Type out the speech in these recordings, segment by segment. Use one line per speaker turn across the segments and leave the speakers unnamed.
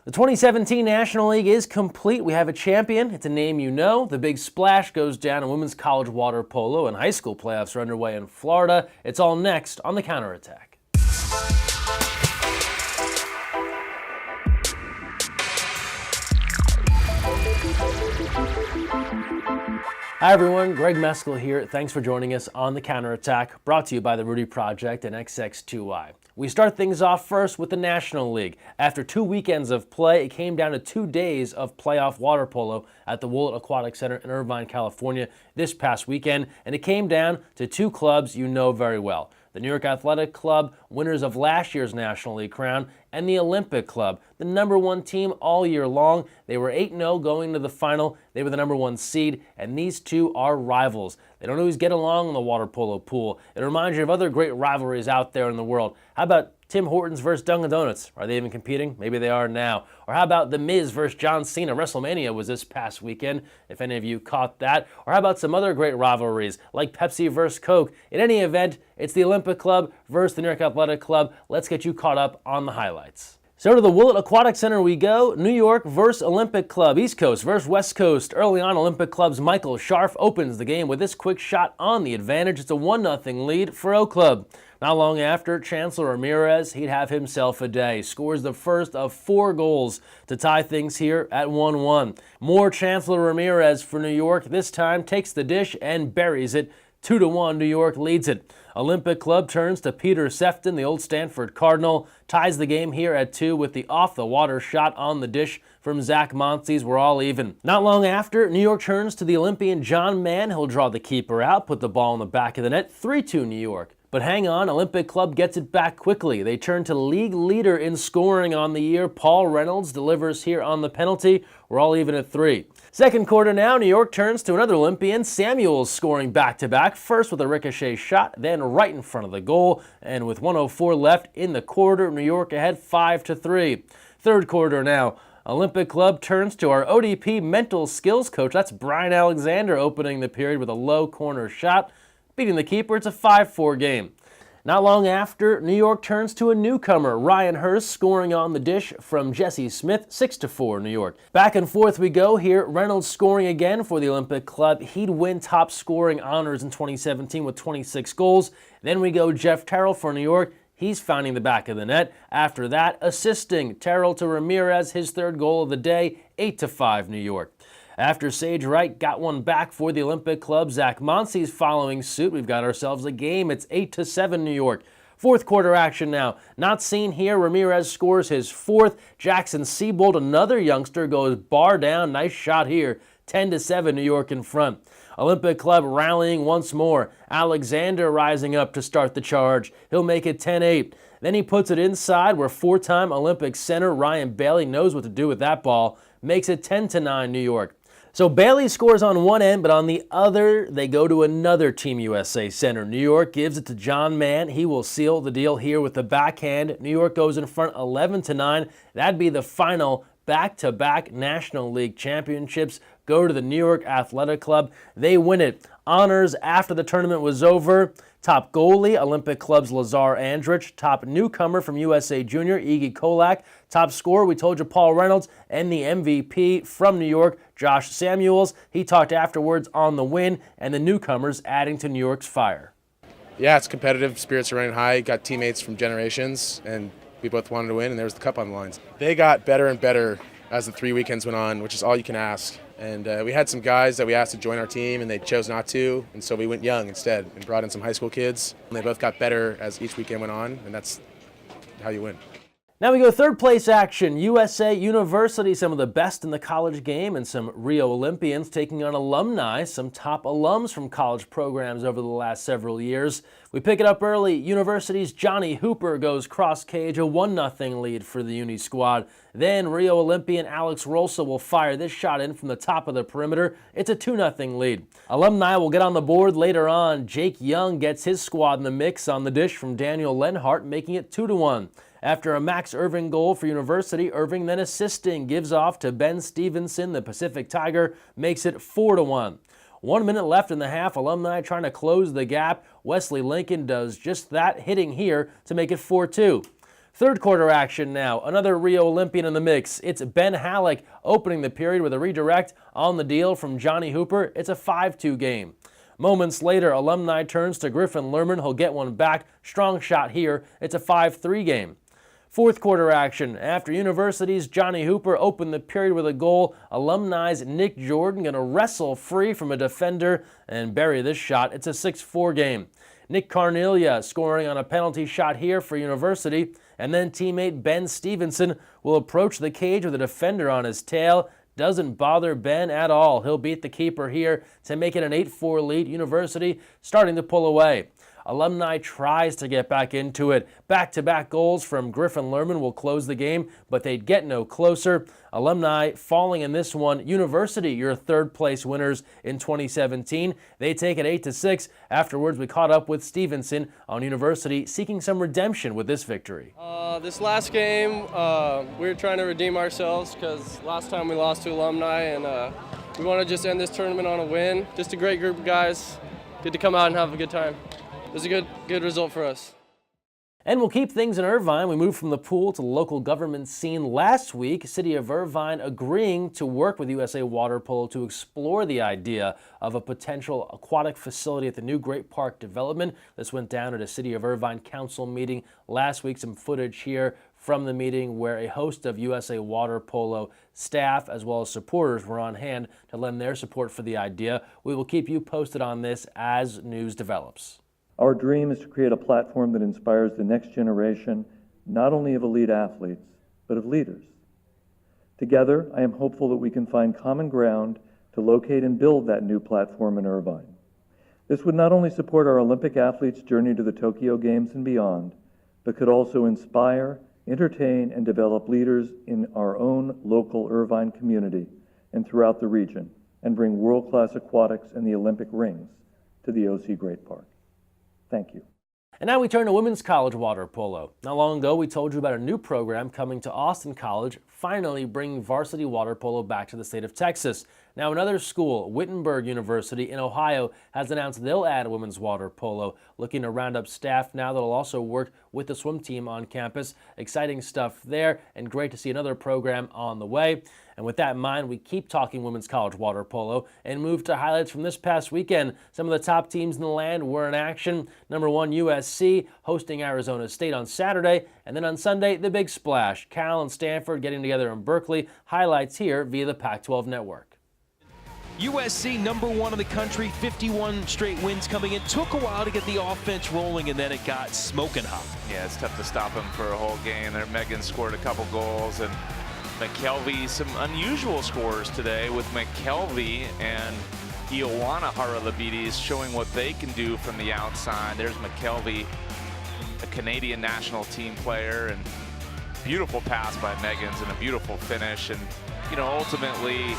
The 2017 National League is complete. We have a champion. It's a name you know. The big splash goes down in women's college water polo, and high school playoffs are underway in Florida. It's all next on The Counterattack. Hi everyone, Greg Mescall here. Thanks for joining us on The Counterattack, brought to you by the Rudy Project and XX2Y. We start things off first with the National League. After 2 weekends of play, it came down to 2 days of playoff water polo at the Willett Aquatic Center in Irvine, California this past weekend, and it came down to 2 clubs you know very well. The New York Athletic Club, winners of last year's National League crown, and the Olympic Club, the #1 team all year long. They were 8-0 going to the final. They were the #1 seed, and these two are rivals. They don't always get along in the water polo pool. It reminds you of other great rivalries out there in the world. How about Tim Hortons versus Dunkin' Donuts? Are they even competing? Maybe they are now. Or how about The Miz versus John Cena? WrestleMania was this past weekend, if any of you caught that. Or how about some other great rivalries, like Pepsi versus Coke? In any event, it's the Olympic Club versus the New York Athletic Club. Let's get you caught up on the highlights. So to the Willett Aquatic Center we go. New York versus Olympic Club. East Coast versus West Coast. Early on, Olympic Club's Michael Scharf opens the game with this quick shot on the advantage. It's a 1-0 lead for O Club. Not long after, Chancellor Ramirez, he'd have himself a day. Scores the first of 4 goals to tie things here at 1-1. More Chancellor Ramirez for New York. This time takes the dish and buries it. 2-1, New York leads it. Olympic Club turns to Peter Sefton, the old Stanford Cardinal, ties the game here at 2 with the off-the-water shot on the dish from Zach Monsees. We're all even. Not long after, New York turns to the Olympian John Mann. He'll draw the keeper out, put the ball in the back of the net. 3-2 New York. But hang on, Olympic Club gets it back quickly. They turn to league leader in scoring on the year. Paul Reynolds delivers here on the penalty. We're all even at 3. Second quarter now, New York turns to another Olympian. Samuels scoring back-to-back, first with a ricochet shot, then right in front of the goal. And with 1:04 left in the quarter, New York ahead 5-3. Third quarter now. Olympic Club turns to our ODP mental skills coach. That's Brian Alexander opening the period with a low corner shot. Beating the keeper, it's a 5-4 game. Not long after, New York turns to a newcomer, Ryan Hurst, scoring on the dish from Jesse Smith, 6-4 New York. Back and forth we go here. Reynolds scoring again for the Olympic Club. He'd win top scoring honors in 2017 with 26 goals. Then we go Jeff Terrell for New York. He's finding the back of the net. After that, assisting Terrell to Ramirez, his 3rd goal of the day, 8-5 New York. After Sage Wright got one back for the Olympic Club, Zach Monsees following suit. We've got ourselves a game. It's 8-7 New York. Fourth quarter action now. Not seen here. Ramirez scores his 4th. Jackson Seabold, another youngster, goes bar down. Nice shot here. 10-7 New York in front. Olympic Club rallying once more. Alexander rising up to start the charge. He'll make it 10-8. Then he puts it inside where 4-time Olympic center Ryan Bailey knows what to do with that ball. Makes it 10-9 New York. So Bailey scores on one end, but on the other, they go to another Team USA center. New York gives it to John Mann. He will seal the deal here with the backhand. New York goes in front 11-9. That'd be the final back-to-back National League championships go to the New York Athletic Club. They win it. Honors after the tournament was over. Top goalie, Olympic Club's Lazar Andrich. Top newcomer from USA Junior, Iggy Kolak. Top scorer, we told you, Paul Reynolds. And the MVP from New York, Josh Samuels. He talked afterwards on the win and the newcomers adding to New York's fire.
Yeah, it's competitive. Spirits are running high. Got teammates from generations, and we both wanted to win, and there was the cup on the lines. They got better and better as the 3 weekends went on, which is all you can ask. And we had some guys that we asked to join our team, and they chose not to, and so we went young instead and brought in some high school kids. And they both got better as each weekend went on, and that's how you win.
Now we go third place action. USA University, some of the best in the college game, and some Rio Olympians taking on Alumni, some top alums from college programs over the last several years. We pick it up early. University's Johnny Hooper goes cross cage, a 1-0 lead for the Uni squad. Then Rio Olympian Alex Rolsa will fire this shot in from the top of the perimeter. It's a 2-0 lead. Alumni will get on the board later on. Jake Young gets his squad in the mix on the dish from Daniel Lenhart, making it 2-1. After a Max Irving goal for University, Irving then assisting, gives off to Ben Stevenson, the Pacific Tiger, makes it 4-1. 1 minute left in the half, Alumni trying to close the gap. Wesley Lincoln does just that, hitting here to make it 4-2. Third quarter action now. Another Rio Olympian in the mix. It's Ben Halleck opening the period with a redirect on the deal from Johnny Hooper. It's a 5-2 game. Moments later, Alumni turns to Griffin Lerman. He'll get one back. Strong shot here. It's a 5-3 game. Fourth quarter action. After University's Johnny Hooper opened the period with a goal, Alumni's Nick Jordan going to wrestle free from a defender and bury this shot. It's a 6-4 game. Nick Carnelia scoring on a penalty shot here for University, and then teammate Ben Stevenson will approach the cage with a defender on his tail. Doesn't bother Ben at all. He'll beat the keeper here to make it an 8-4 lead. University starting to pull away. Alumni tries to get back into it. Back-to-back goals from Griffin Lerman will close the game, but they'd get no closer. Alumni falling in this one. University, your third-place winners in 2017. They take it 8-6. Afterwards, we caught up with Stevenson on University, seeking some redemption with this victory.
This last game, we were trying to redeem ourselves because last time we lost to Alumni, and we want to just end this tournament on a win. Just a great group of guys. Good to come out and have a good time. It was a good result for us.
And we'll keep things in Irvine. We moved from the pool to the local government scene last week. City of Irvine agreeing to work with USA Water Polo to explore the idea of a potential aquatic facility at the new Great Park development. This went down at a City of Irvine council meeting last week. Some footage here from the meeting where a host of USA Water Polo staff as well as supporters were on hand to lend their support for the idea. We will keep you posted on this as news develops.
Our dream is to create a platform that inspires the next generation, not only of elite athletes, but of leaders. Together, I am hopeful that we can find common ground to locate and build that new platform in Irvine. This would not only support our Olympic athletes' journey to the Tokyo Games and beyond, but could also inspire, entertain, and develop leaders in our own local Irvine community and throughout the region, and bring world-class aquatics and the Olympic rings to the OC Great Park. Thank you.
And now we turn to women's college water polo. Not long ago, we told you about a new program coming to Austin College, finally bringing varsity water polo back to the state of Texas. Now another school, Wittenberg University in Ohio, has announced they'll add women's water polo, looking to round up staff now that'll also work with the swim team on campus. Exciting stuff there, and great to see another program on the way. And with that in mind, we keep talking women's college water polo and move to highlights from this past weekend. Some of the top teams in the land were in action. Number 1, USC hosting Arizona State on Saturday, and then on Sunday, the big splash. Cal and Stanford getting together in Berkeley. Highlights here via the Pac-12 network.
USC number 1 in the country, 51 straight wins coming in. Took a while to get the offense rolling, and then it got smoking hot.
Yeah, it's tough to stop him for a whole game. There, Megan scored a couple goals, and McKelvey, some unusual scores today with McKelvey and Ioana Haralabides showing what they can do from the outside. There's McKelvey, a Canadian national team player, and beautiful pass by Megan's and a beautiful finish. And, you know, ultimately,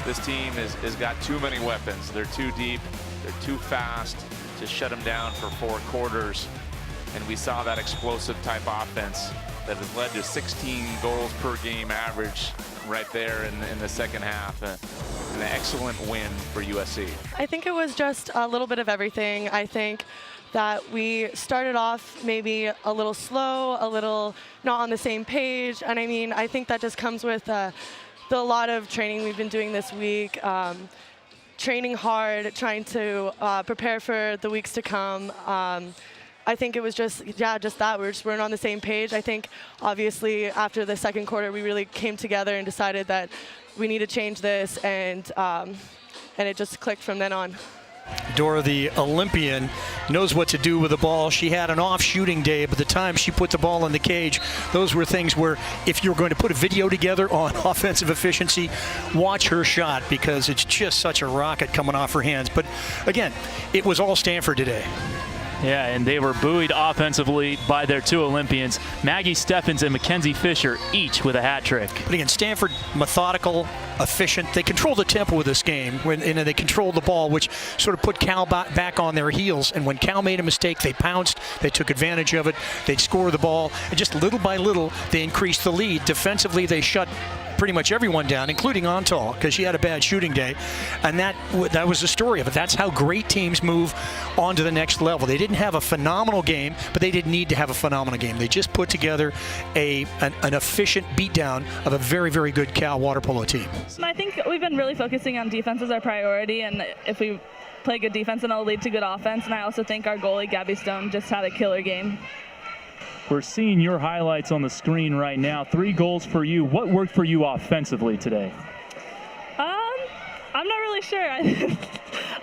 this team has got too many weapons. They're too deep, they're too fast to shut them down for 4 quarters. And we saw that explosive type offense that has led to 16 goals per game average right there in the second half. An excellent win for USC.
I think it was just a little bit of everything. I think that we started off maybe a little slow, a little not on the same page. And I mean, I think that just comes with the lot of training we've been doing this week. Training hard, trying to prepare for the weeks to come. I think it was just that. We weren't on the same page. I think, obviously, after the second quarter, we really came together and decided that we need to change this, and it just clicked from then on.
Dora, the Olympian, knows what to do with the ball. She had an off shooting day, but the time she put the ball in the cage, those were things where if you're going to put a video together on offensive efficiency, watch her shot, because it's just such a rocket coming off her hands. But again, it was all Stanford today.
Yeah, and they were buoyed offensively by their 2 Olympians, Maggie Steffens and Mackenzie Fisher, each with a hat trick.
But again, Stanford, methodical, efficient. They controlled the tempo of this game, and they controlled the ball, which sort of put Cal back on their heels. And when Cal made a mistake, they pounced, they took advantage of it, they'd score the ball, and just little by little, they increased the lead. Defensively, they shut pretty much everyone down, including Antal, because she had a bad shooting day. And that was the story of it. That's how great teams move on to the next level. They didn't have a phenomenal game, but they didn't need to have a phenomenal game. They just put together an efficient beatdown of a very, very good Cal water polo team.
I think we've been really focusing on defense as our priority, and if we play good defense, then it'll lead to good offense. And I also think our goalie, Gabby Stone, just had a killer game.
We're seeing your highlights on the screen right now. 3 goals for you. What worked for you offensively today?
I'm not really sure.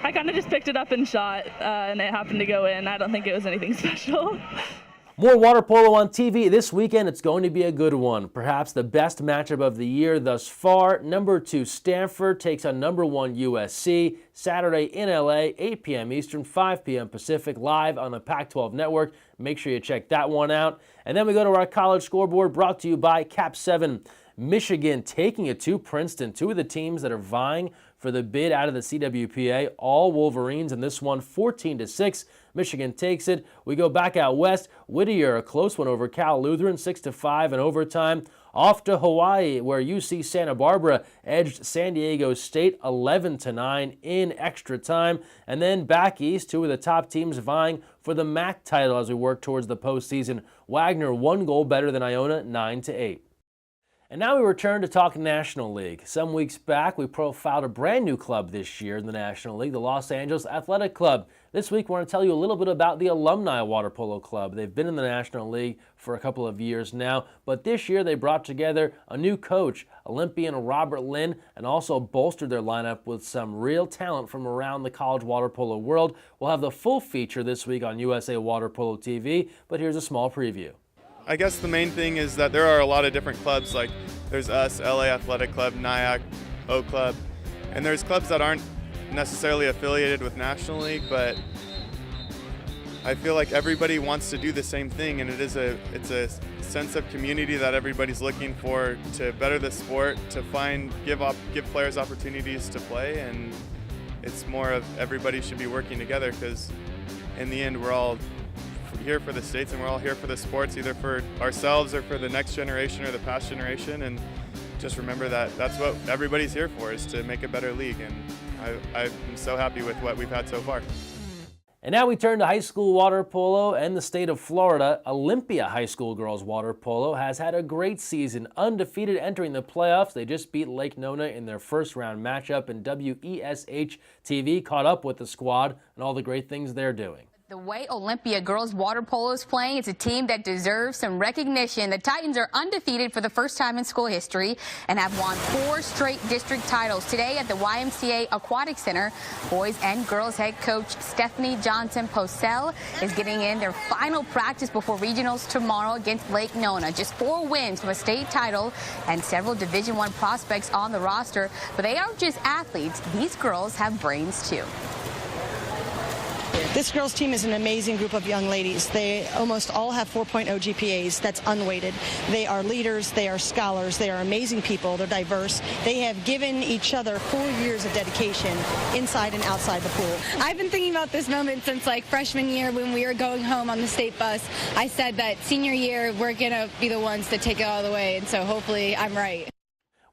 I kind of just picked it up and shot, and it happened to go in. I don't think it was anything special.
More water polo on TV this weekend. It's going to be a good one. Perhaps the best matchup of the year thus far. Number 2 Stanford takes on number 1 USC. Saturday in LA, 8 p.m. Eastern, 5 p.m. Pacific, live on the Pac-12 Network. Make sure you check that one out. And then we go to our college scoreboard, brought to you by Cap 7. Michigan taking it to Princeton. 2 of the teams that are vying for the bid out of the CWPA, all Wolverines, and this one 14-6. Michigan takes it. We go back out west. Whittier, a close one over Cal Lutheran, 6-5 in overtime. Off to Hawaii, where UC Santa Barbara edged San Diego State 11-9 in extra time. And then back east, 2 of the top teams vying for the MAC title as we work towards the postseason. Wagner 1 goal better than Iona, 9-8. And now we return to talk National League. Some weeks back, we profiled a brand new club this year in the National League, the Los Angeles Athletic Club. This week, we want to tell you a little bit about the Alumni Water Polo Club. They've been in the National League for a couple of years now, but this year they brought together a new coach, Olympian Robert Lynn, and also bolstered their lineup with some real talent from around the college water polo world. We'll have the full feature this week on USA Water Polo TV, but here's a small preview.
I guess the main thing is that there are a lot of different clubs, like there's us, LA Athletic Club, Nyack, O Club, and there's clubs that aren't necessarily affiliated with National League, but I feel like everybody wants to do the same thing, and it's a sense of community that everybody's looking for to better the sport, to give players opportunities to play, and it's more of everybody should be working together, because in the end we're all here for the states and we're all here for the sports, either for ourselves or for the next generation or the past generation, and just remember that that's what everybody's here for, is to make a better league, and I'm so happy with what we've had so far.
And now we turn to high school water polo and the state of Florida. Olympia High School girls water polo has had a great season, undefeated entering the playoffs. They just beat Lake Nona in their first round matchup, and WESH TV caught up with the squad and all the great things they're doing.
The way Olympia girls water polo is playing, it's a team that deserves some recognition. The Titans are undefeated for the first time in school history and have won 4 straight district titles. Today at the YMCA Aquatic Center, boys and girls head coach Stephanie Johnson-Posel is getting in their final practice before regionals tomorrow against Lake Nona. Just 4 wins from a state title and several Division I prospects on the roster. But they aren't just athletes. These girls have brains too.
This girls' team is an amazing group of young ladies. They almost all have 4.0 GPAs. That's unweighted. They are leaders. They are scholars. They are amazing people. They're diverse. They have given each other 4 years of dedication inside and outside the pool.
I've been thinking about this moment since like freshman year when we were going home on the state bus. I said that senior year we're going to be the ones to take it all the way, and so hopefully I'm right.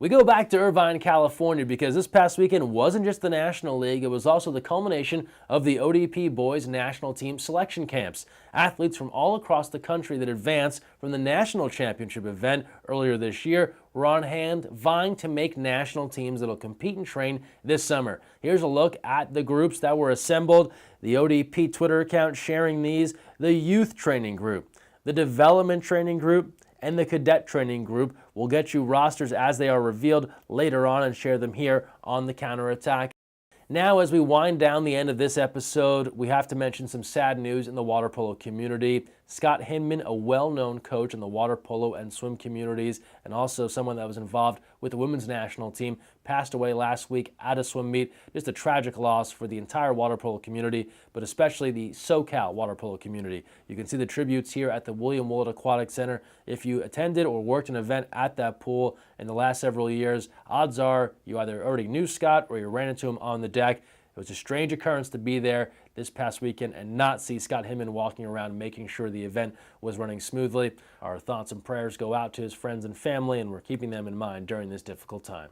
We go back to Irvine, California, because this past weekend wasn't just the National League, it was also the culmination of the ODP Boys National Team Selection Camps. Athletes from all across the country that advanced from the National Championship event earlier this year were on hand, vying to make national teams that'll compete and train this summer. Here's a look at the groups that were assembled. The ODP Twitter account sharing these: the Youth Training Group, the Development Training Group, and the Cadet Training Group. We'll get you rosters as they are revealed later on and share them here on the Counterattack. Now, as we wind down the end of this episode, we have to mention some sad news in the water polo community. Scott Heyman, a well-known coach in the water polo and swim communities, and also someone that was involved with the women's national team, passed away last week at a swim meet. Just a tragic loss for the entire water polo community, but especially the SoCal water polo community. You can see the tributes here at the William Willett Aquatic Center. If you attended or worked an event at that pool in the last several years, odds are you either already knew Scott or you ran into him on the deck. It was a strange occurrence to be there. this past weekend and not see Scott Heyman walking around making sure the event was running smoothly. Our thoughts and prayers go out to his friends and family, and we're keeping them in mind during this difficult time.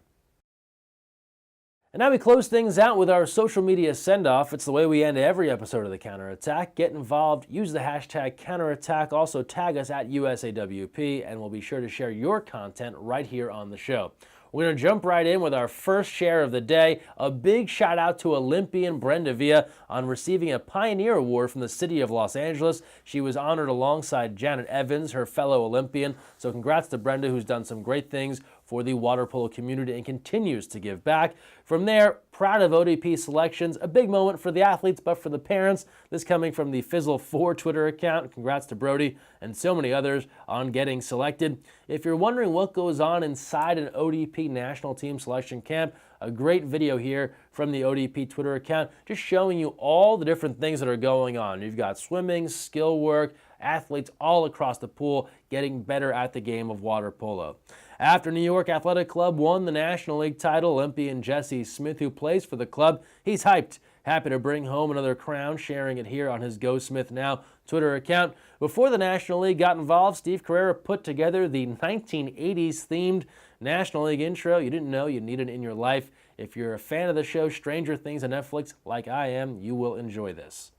And now we close things out with our social media send-off. It's the way we end every episode of The Counterattack. Get involved, use the hashtag Counterattack, also tag us at USAWP, and we'll be sure to share your content right here on the show. We're going to jump right in with our first share of the day. A big shout out to Olympian Brenda Villa on receiving a Pioneer Award from the City of Los Angeles. She was honored alongside Janet Evans, her fellow Olympian. So congrats to Brenda, who's done some great things for the water polo community and continues to give back. From there, proud of ODP selections. A big moment for the athletes, but for the parents. This coming from the Fizzle4 Twitter account. Congrats to Brody and so many others on getting selected. If you're wondering what goes on inside an ODP national team selection camp, a great video here from the ODP Twitter account just showing you all the different things that are going on. You've got swimming, skill work, athletes all across the pool getting better at the game of water polo. After New York Athletic Club won the National League title, Olympian Jesse Smith, who plays for the club, he's hyped. Happy to bring home another crown, sharing it here on his Go Smith Now Twitter account. Before the National League got involved, Steve Carrera put together the 1980s themed National League intro you didn't know you needed in your life. If you're a fan of the show Stranger Things on Netflix, like I am, you will enjoy this.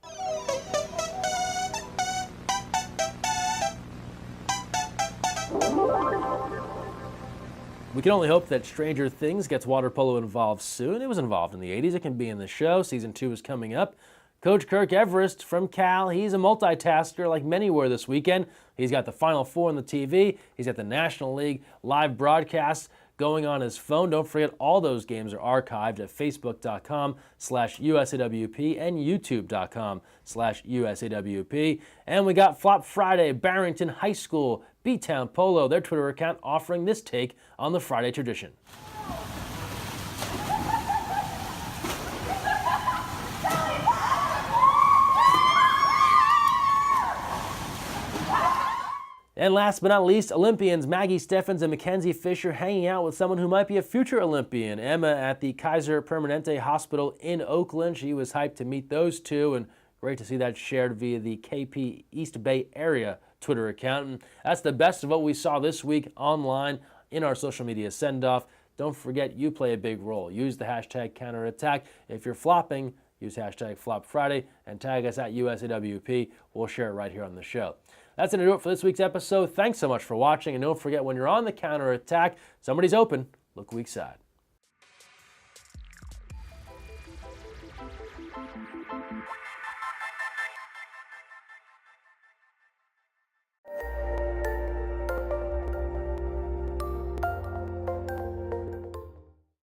We can only hope that Stranger Things gets water polo involved soon. It was involved in the 80s. It can be in the show. Season 2 is coming up. Coach Kirk Everest from Cal, he's a multitasker like many were this weekend. He's got the Final Four on the TV. He's got the National League live broadcasts going on his phone. Don't forget, all those games are archived at facebook.com/USAWP and youtube.com/USAWP. And we got Flop Friday, Barrington High School, B-Town Polo, their Twitter account offering this take on the Friday tradition. And last but not least, Olympians Maggie Steffens and Mackenzie Fisher hanging out with someone who might be a future Olympian. Emma at the Kaiser Permanente Hospital in Oakland. She was hyped to meet those two, and great to see that shared via the KP East Bay Area Twitter account. And that's the best of what we saw this week online in our social media send-off. Don't forget, you play a big role. Use the hashtag Counterattack. If you're flopping, use hashtag Flop Friday and tag us at USAWP. We'll share it right here on the show. That's going to do it for this week's episode. Thanks so much for watching, and don't forget, when you're on the counterattack, somebody's open. Look weak side.